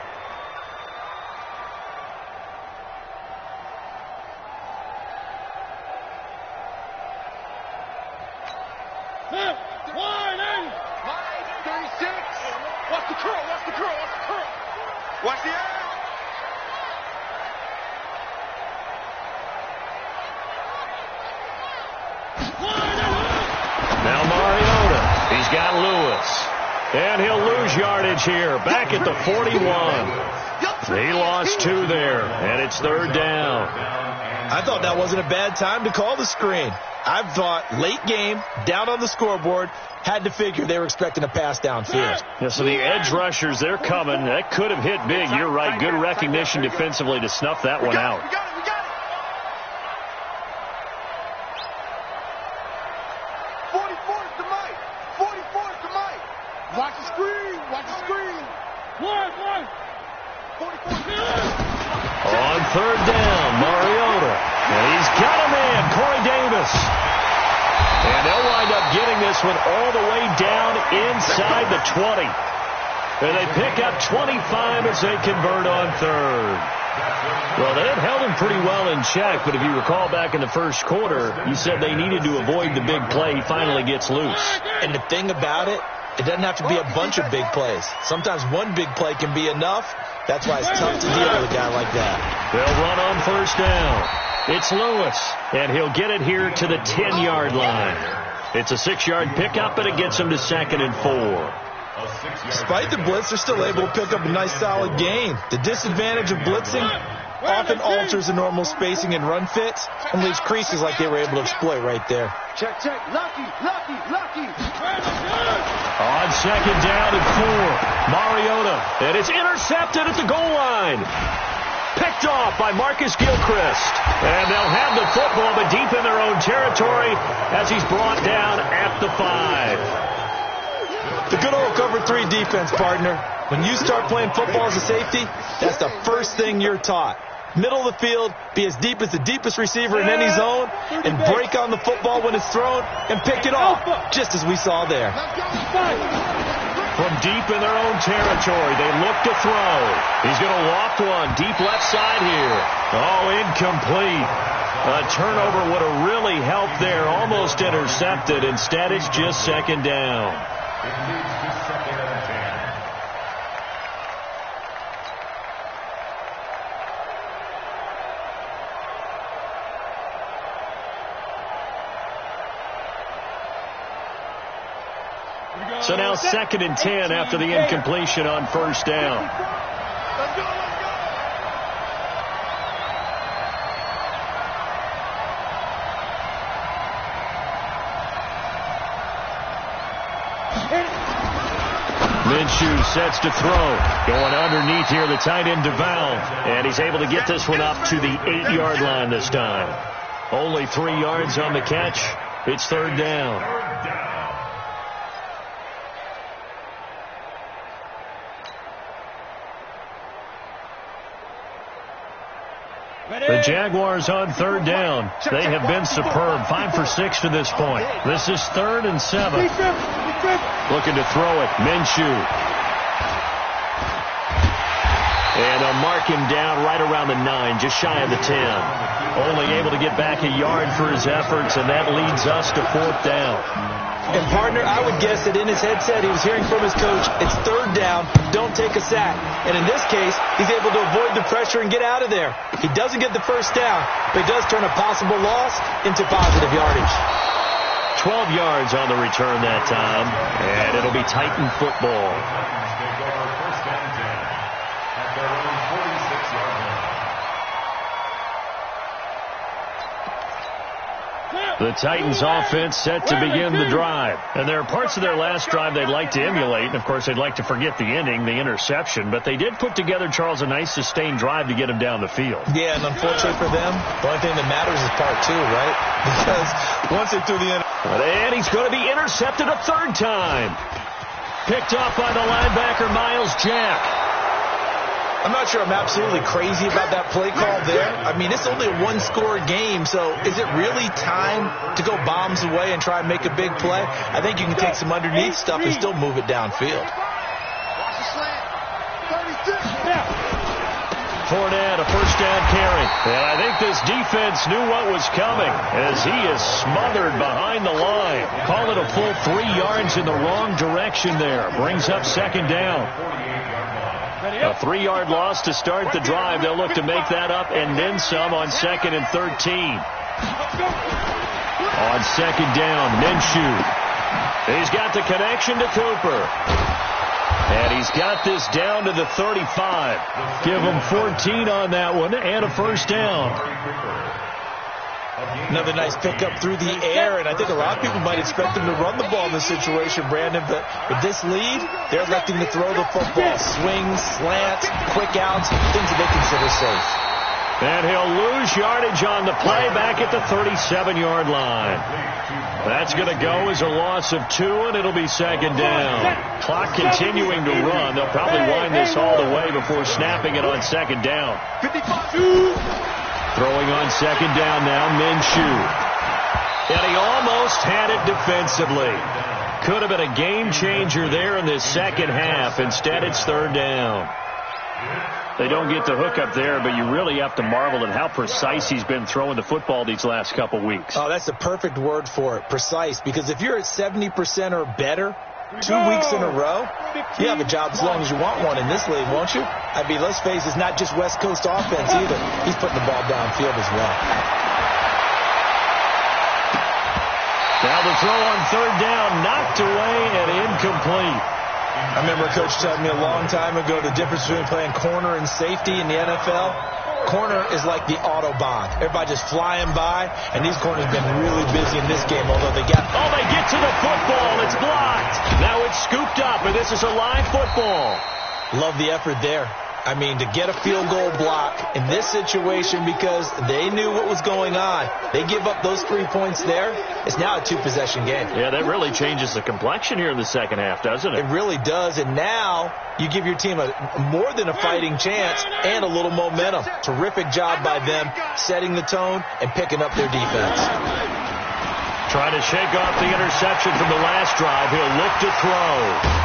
S5: Watch the eye.
S2: Now Mariota. He's got Lewis. And he'll lose yardage here. Back at the 41. He lost 2 there, and it's 3rd down.
S4: I thought that wasn't a bad time to call the screen. I thought late game, down on the scoreboard, had to figure they were expecting a pass downfield.
S2: Yeah, so the edge rushers, they're coming. That could have hit big. You're right. Good recognition defensively to snuff that one out.
S5: We got it. 44's to Mike. 44's to Mike. Watch the screen. 44's
S2: On 3rd down, Mariota. And he's got a man, Corey Davis. And they'll wind up getting this one all the way down inside the 20. And they pick up 25 as they convert on 3rd. Well, they had held him pretty well in check, but if you recall back in the first quarter, you said they needed to avoid the big play. He finally gets loose.
S4: And the thing about it, it doesn't have to be a bunch of big plays. Sometimes one big play can be enough. That's why it's tough to deal with a guy like that.
S2: They'll run on 1st down. It's Lewis, and he'll get it here to the 10-yard line. It's a 6-yard pickup, and it gets him to 2nd and 4.
S4: Despite the blitz, they're still able to pick up a nice solid gain. The disadvantage of blitzing often alters the normal spacing and run fits and leaves creases like they were able to exploit right there.
S5: Check. Lucky.
S2: On 2nd down and 4, Mariota, and it's intercepted at the goal line. Picked off by Marcus Gilchrist. And they'll have the football, but deep in their own territory as he's brought down at the 5.
S4: The good old cover 3 defense, partner. When you start playing football as a safety, that's the first thing you're taught. Middle of the field, be as deep as the deepest receiver in any zone, and break on the football when it's thrown and pick it off, just as we saw there.
S2: From deep in their own territory, they look to throw. He's going to loft one deep left side here. Oh, incomplete. A turnover would have really helped there. Almost intercepted. Instead, it's just 2nd down.
S6: It leads to 2nd and 10.
S2: So now 2nd and 10 after the incompletion on 1st down.
S5: Let's go.
S2: Minshew sets to throw. Going underneath here, the tight end DeVal. And he's able to get this one up to the 8-yard line this time. Only 3 yards on the catch. It's 3rd down. The Jaguars on 3rd down. They have been superb. 5 for 6 to this point. This is 3rd and 7. Looking to throw it. Minshew. And they'll mark him down right around the 9, just shy of the 10. Only able to get back a yard for his efforts, and that leads us to 4th down.
S4: And, partner, I would guess that in his headset he was hearing from his coach, it's 3rd down, don't take a sack. And in this case, he's able to avoid the pressure and get out of there. He doesn't get the 1st down, but he does turn a possible loss into positive yardage.
S2: 12 yards on the return that time, and it'll be Titan football. The Titans offense set to begin the drive. And there are parts of their last drive they'd like to emulate. And, of course, they'd like to forget the ending, the interception. But they did put together, Charles, a nice sustained drive to get them down the field.
S4: Yeah, and unfortunately for them, the only thing that matters is part 2, right? Because once they're through the end.
S2: And he's going to be intercepted a 3rd time. Picked off by the linebacker, Miles Jack.
S4: I'm not sure I'm absolutely crazy about that play call there. I mean, it's only a 1-score game, so is it really time to go bombs away and try and make a big play? I think you can take some underneath stuff and still move it downfield.
S2: Fournette, a 1st down carry. And I think this defense knew what was coming as he is smothered behind the line. Call it a full 3 yards in the wrong direction there. Brings up 2nd down. A 3-yard loss to start the drive. They'll look to make that up and then some on 2nd and 13. On 2nd down, Minshew. He's got the connection to Cooper. And he's got this down to the 35. Give him 14 on that one and a first down.
S4: Another nice pickup through the air, and I think a lot of people might expect him to run the ball in this situation, Brandon, but with this lead, they're electing to throw the football. Swings, slants, quick outs, things that they consider safe.
S2: And he'll lose yardage on the play back at the 37-yard line. That's going to go as a loss of 2, and it'll be second down. Clock continuing to run. They'll probably wind this all the way before snapping it on second down.
S5: 52.
S2: Throwing on second down now, Minshew. And he almost had it defensively. Could have been a game changer there in this second half. Instead, it's third down. They don't get the hook up there, but you really have to marvel at how precise he's been throwing the football these last couple weeks.
S4: Oh, that's the perfect word for it, precise, because if you're at 70% or better 2 weeks in a row, you have a job as long as you want one in this league, won't you? I mean, let's face it, it's not just West Coast offense either. He's putting the ball downfield as well.
S2: Now the throw on third down, knocked away and incomplete.
S4: I remember a coach telling me a long time ago the difference between playing corner and safety in the NFL. Corner is like the Autobahn. Everybody just flying by, and these corners have been really busy in this game, although they got...
S2: Oh, they get to the football. It's blocked. Now it's scooped up, and this is a live football.
S4: Love the effort there. I mean, to get a field goal block in this situation because they knew what was going on. They give up those 3 points there. It's now a 2-possession game.
S2: Yeah, that really changes the complexion here in the second half, doesn't it?
S4: It really does, and now you give your team a more than a fighting chance and a little momentum. Terrific job by them setting the tone and picking up their defense.
S2: Trying to shake off the interception from the last drive. He'll look to throw.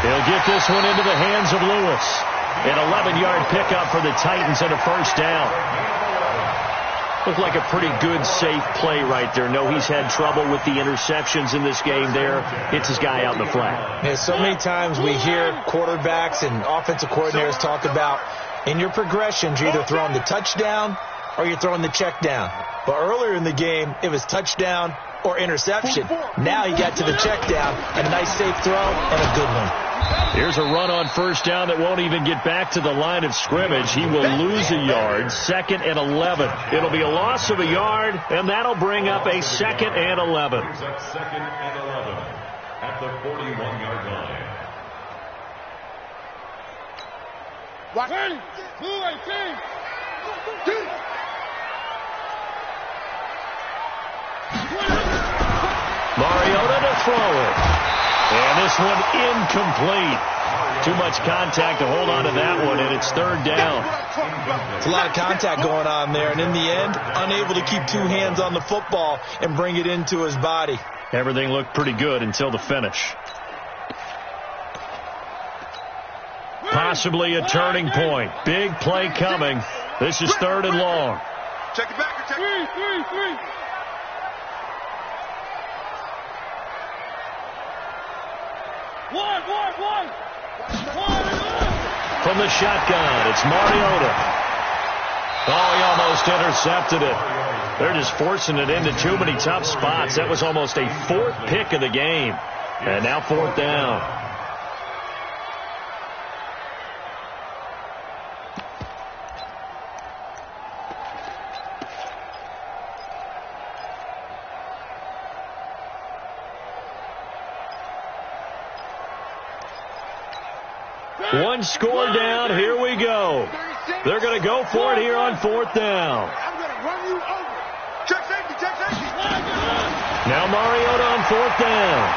S2: He'll get this one into the hands of Lewis. An 11-yard pickup for the Titans and a first down. Looked like a pretty good, safe play right there. No, he's had trouble with the interceptions in this game there. Hits his guy out in the flat.
S4: Yeah, so many times we hear quarterbacks and offensive coordinators talk about in your progressions, you're either throwing the touchdown or you're throwing the check down. But earlier in the game, it was touchdown or interception. Now he got to the check down. A nice, safe throw and a good one.
S2: Here's a run on first down that won't even get back to the line of scrimmage. He will lose a yard. 2nd and 11. It'll be a loss of a yard, and that'll bring up a 2nd and 11.
S6: Second and 11 at the 41-yard line.
S2: Mariota to throw it. And this one incomplete. Too much contact to hold on to that one, and it's third down.
S4: It's a lot of contact going on there, and in the end, unable to keep 2 hands on the football and bring it into his body.
S2: Everything looked pretty good until the finish. Possibly a turning point. Big play coming. This is 3rd and long.
S5: Check it back. Check it. 3. One.
S2: From the shotgun, it's Mariota. Oh, he almost intercepted it. They're just forcing it into too many tough spots. That was almost a 4th pick of the game. And now 4th down. One score down. Here we go. They're going to go for it here on 4th down.
S5: I'm going to run you over. Check safety.
S2: Now Mariota on 4th down.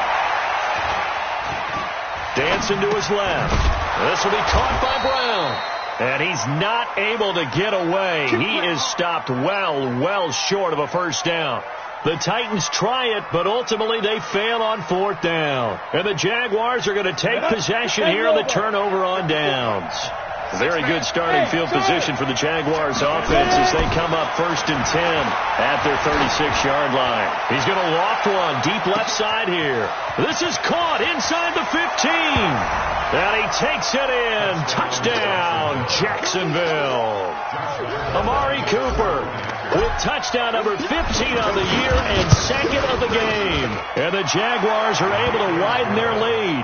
S2: Dancing to his left. This will be caught by Brown. And he's not able to get away. He is stopped well short of a first down. The Titans try it, but ultimately they fail on 4th down. And the Jaguars are going to take possession here on the turnover on downs. Very good starting field position for the Jaguars offense as they come up 1st and 10 at their 36-yard line. He's going to loft one deep left side here. This is caught inside the 15. And he takes it in. Touchdown, Jacksonville. Amari Cooper with touchdown number 15 on the year and 2nd of the game. And the Jaguars are able to widen their lead.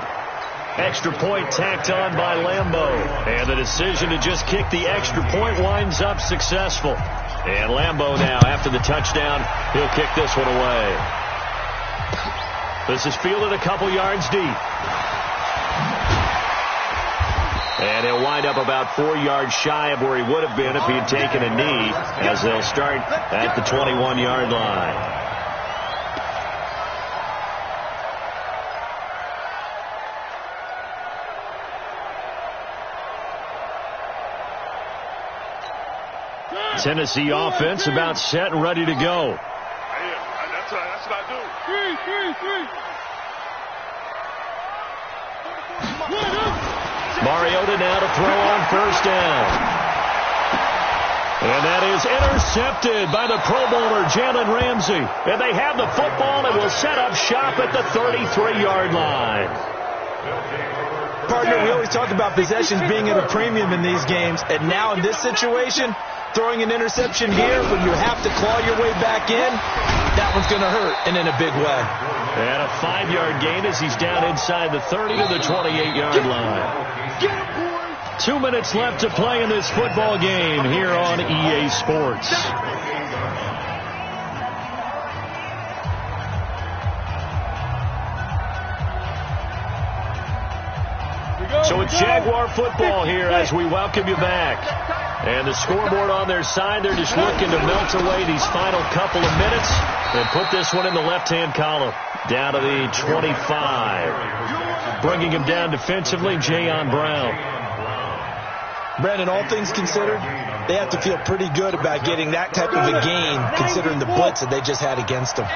S2: Extra point tacked on by Lambeau. And the decision to just kick the extra point winds up successful. And Lambeau now, after the touchdown, he'll kick this one away. This is fielded a couple yards deep. And he'll wind up about 4 yards shy of where he would have been if he had taken a knee, as they'll start at the 21-yard line. Tennessee offense about set and ready to go.
S5: That's what I do.
S2: Mariota now to throw on first down. And that is intercepted by the Pro Bowler, Jalen Ramsey. And they have the football and will set up shop at the 33-yard line.
S4: Partner, we always talk about possessions being at a premium in these games. And now in this situation, throwing an interception here when you have to claw your way back in, that one's going to hurt, and in a big way.
S2: And a 5-yard gain as he's down inside the 30 to the 28-yard line. 2 minutes left to play in this football game here on EA Sports. So it's Jaguar football here as we welcome you back. And the scoreboard on their side, they're just looking to melt away these final couple of minutes and put this one in the left-hand column. Down to the 25. Bringing him down defensively, Jayon Brown.
S4: Brandon, all things considered, they have to feel pretty good about getting that type of a gain, considering the blitz that they just had against them.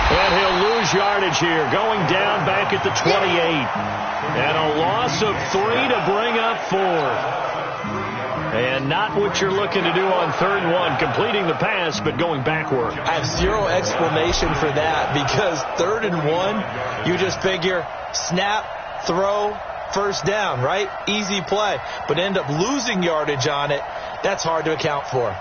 S2: And he'll lose yardage here, going down back at the 28. And a loss of 3 to bring up 4. And not what you're looking to do on 3rd and 1, completing the pass, but going backward.
S4: I have zero explanation for that, because 3rd and 1, you just figure snap, throw, first down, right? Easy play. But end up losing yardage on it. That's hard to account for.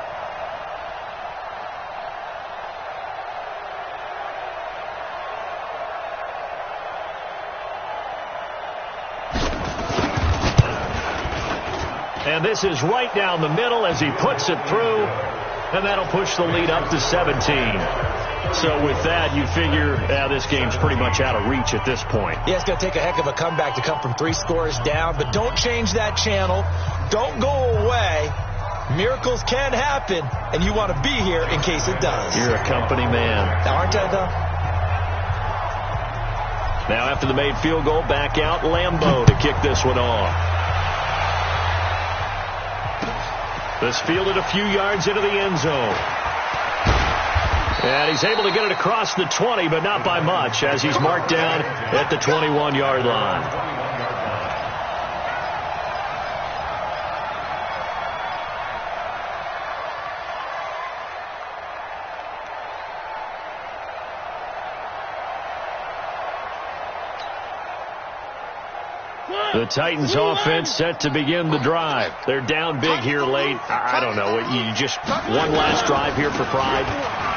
S2: And this is right down the middle as he puts it through. And that'll push the lead up to 17. So with that, you figure this game's pretty much out of reach at this point.
S4: Yeah, it's going to take a heck of a comeback to come from 3 scores down. But don't change that channel. Don't go away. Miracles can happen. And you want to be here in case it does.
S2: You're a company man.
S4: Aren't I, though?
S2: Now after the made field goal, back out Lambeau to kick this one off. This fielded a few yards into the end zone. And he's able to get it across the 20, but not by much, as he's marked down at the 21-yard line. The Titans offense set to begin the drive. They're down big here late. I don't know. You just one last drive here for pride.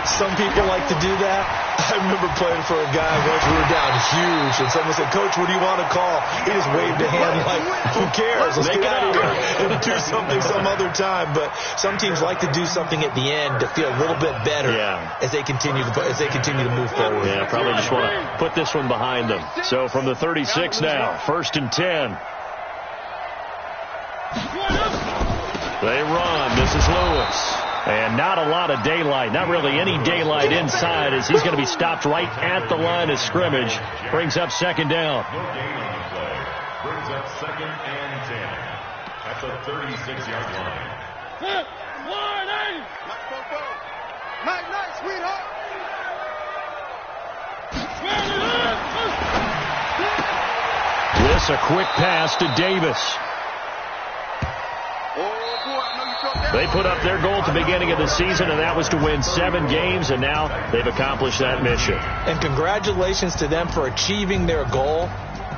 S4: Some people like to do that. I remember playing for a guy once we were down huge, and someone said, "Coach, what do you want to call?" He just waved a hand like, "Who cares? Let's get out of here and do something some other time." But some teams like to do something at the end to feel a little bit better as they continue to move forward.
S2: Yeah, probably just want to put this one behind them. So from the 36 now, 1st and 10. They run. This is Lewis. And not a lot of daylight. Not really any daylight inside, as he's going to be stopped right at the line of scrimmage. Brings up 2nd down.
S6: No gain on the play. Brings up 2nd and 10. At the 36-yard line.
S5: Night, sweetheart.
S2: This a quick pass to Davis. They put up their goal at the beginning of the season, and that was to win 7 games, and now they've accomplished that mission.
S4: And congratulations to them for achieving their goal.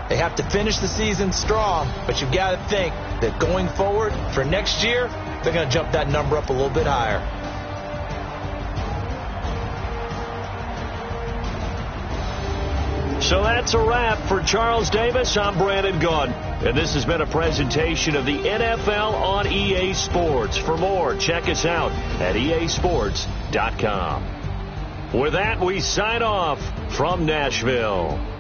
S4: They have to finish the season strong, but you've got to think that going forward for next year, they're going to jump that number up a little bit higher.
S2: So that's a wrap for Charles Davis. I'm Brandon Gaudin, and this has been a presentation of the NFL on EA Sports. For more, check us out at easports.com. With that, we sign off from Nashville.